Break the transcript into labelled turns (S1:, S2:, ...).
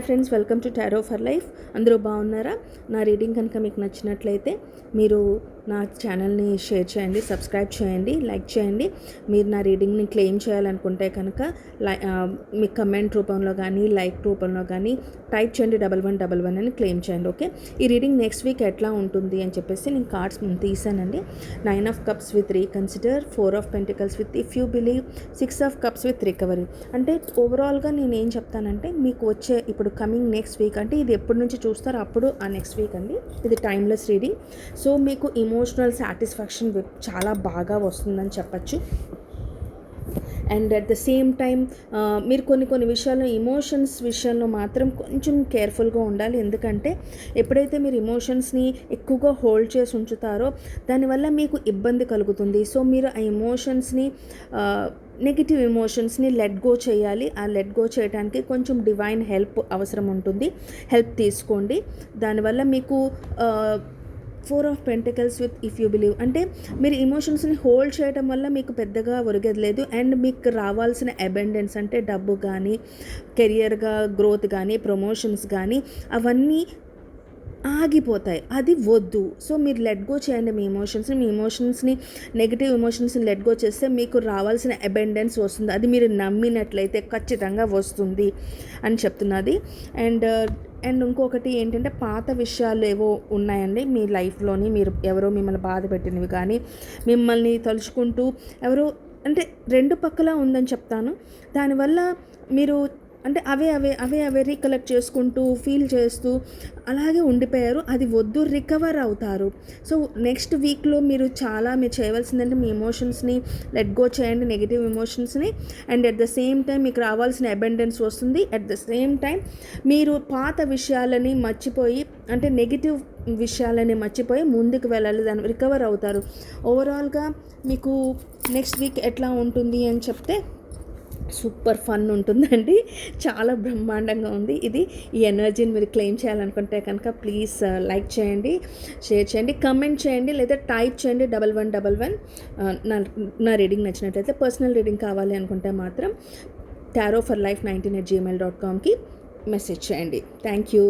S1: Friends, welcome to tarot for life. అందరూ బాగున్నారా? నా రీడింగ్ కనుక మీకు నచ్చినట్లయితే మీరు నా ఛానల్ని షేర్ చేయండి, సబ్స్క్రైబ్ చేయండి, లైక్ చేయండి. మీరు నా రీడింగ్ని క్లెయిమ్ చేయాలనుకుంటే కనుక మీ కమెంట్ రూపంలో కానీ లైక్ రూపంలో కానీ టైప్ చేయండి 1111 అని క్లెయిమ్ చేయండి. ఓకే, ఈ రీడింగ్ నెక్స్ట్ వీక్ ఎట్లా ఉంటుంది అని చెప్పేసి నేను కార్డ్స్ తీసానండి. 9 of Cups with reconsider, 4 of Pentacles with if you believe, 6 of Cups with recovery. అంటే ఓవరాల్గా నేను ఏం చెప్తానంటే, మీకు వచ్చే ఇప్పుడు కమింగ్ నెక్స్ట్ వీక్, అంటే ఇది ఎప్పటి నుంచి చూస్తారో అప్పుడు ఆ నెక్స్ట్ వీక్ అండి. ఇది టైమ్లెస్ రీడింగ్. సో మీకు ఇమోషనల్ సాటిస్ఫాక్షన్ చాలా బాగా వస్తుందని చెప్పచ్చు. And at the same time మీరు కొన్ని విషయాల్లో ఎమోషన్స్ విషయంలో మాత్రం కొంచెం కేర్ఫుల్గా ఉండాలి. ఎందుకంటే ఎప్పుడైతే మీరు ఎమోషన్స్ని ఎక్కువగా హోల్డ్ చేసి ఉంచుతారో దానివల్ల మీకు ఇబ్బంది కలుగుతుంది. సో మీరు ఆ ఎమోషన్స్ని నెగిటివ్ ఎమోషన్స్ని లెట్ గో చేయాలి. ఆ లెట్ గో చేయడానికి కొంచెం డివైన్ హెల్ప్ అవసరం ఉంటుంది. హెల్ప్ తీసుకోండి. దానివల్ల మీకు 4 of Pentacles with if you believe, అంటే మీరు ఎమోషన్స్ని హోల్డ్ చేయడం వల్ల మీకు పెద్దగా ఒరిగేది లేదు. అండ్ మీకు రావాల్సిన అబెండెన్స్ అంటే డబ్బు కానీ, కెరియర్గా గ్రోత్ కానీ, ప్రమోషన్స్ కానీ అవన్నీ ఆగిపోతాయి. అది వద్దు. సో మీరు లెట్ గో చేయండి మీ ఎమోషన్స్ని నెగిటివ్ ఎమోషన్స్ని లెట్ గో చేస్తే మీకు రావాల్సిన అబెండెన్స్ వస్తుంది. అది మీరు నమ్మినట్లయితే ఖచ్చితంగా వస్తుంది అని చెప్తున్నది. అండ్ ఇంకొకటి ఏంటంటే, పాత విషయాలు ఏవో ఉన్నాయండి మీ లైఫ్లోని, మీరు ఎవరో మిమ్మల్ని బాధ పెట్టినవి కానీ, మిమ్మల్ని తలుచుకుంటూ ఎవరో, అంటే రెండు పక్కల ఉందని చెప్తాను. దానివల్ల మీరు అంటే అవే రీకలెక్ట్ చేసుకుంటూ ఫీల్ చేస్తూ అలాగే ఉండిపోయారు. అది వద్దు, రికవర్ అవుతారు. సో నెక్స్ట్ వీక్లో మీరు చేయవలసిందంటే మీ ఎమోషన్స్ని లెట్ గో చేయండి, నెగిటివ్ ఎమోషన్స్ని. And at the same time మీకు రావాల్సిన అబెండెన్స్ వస్తుంది. అట్ ద సేమ్ టైం మీరు పాత విషయాలని మర్చిపోయి, అంటే నెగిటివ్ విషయాలని మర్చిపోయి ముందుకు వెళ్ళాలి, దాన్ని రికవర్ అవుతారు. ఓవరాల్గా మీకు నెక్స్ట్ వీక్ ఎట్లా ఉంటుంది అని చెప్తే, సూపర్ ఫన్ ఉంటుందండి. చాలా బ్రహ్మాండంగా ఉంది. ఈ ఎనర్జీని మీరు క్లెయిమ్ చేయాలనుకుంటే కనుక ప్లీజ్ లైక్ చేయండి, షేర్ చేయండి, కమెంట్ చేయండి, లేదా టైప్ చేయండి 1111. నా రీడింగ్ నచ్చినట్లయితే, పర్సనల్ రీడింగ్ కావాలి అనుకుంటే మాత్రం tarotforlife19@gmail.comకి మెసేజ్ చేయండి. Thank you.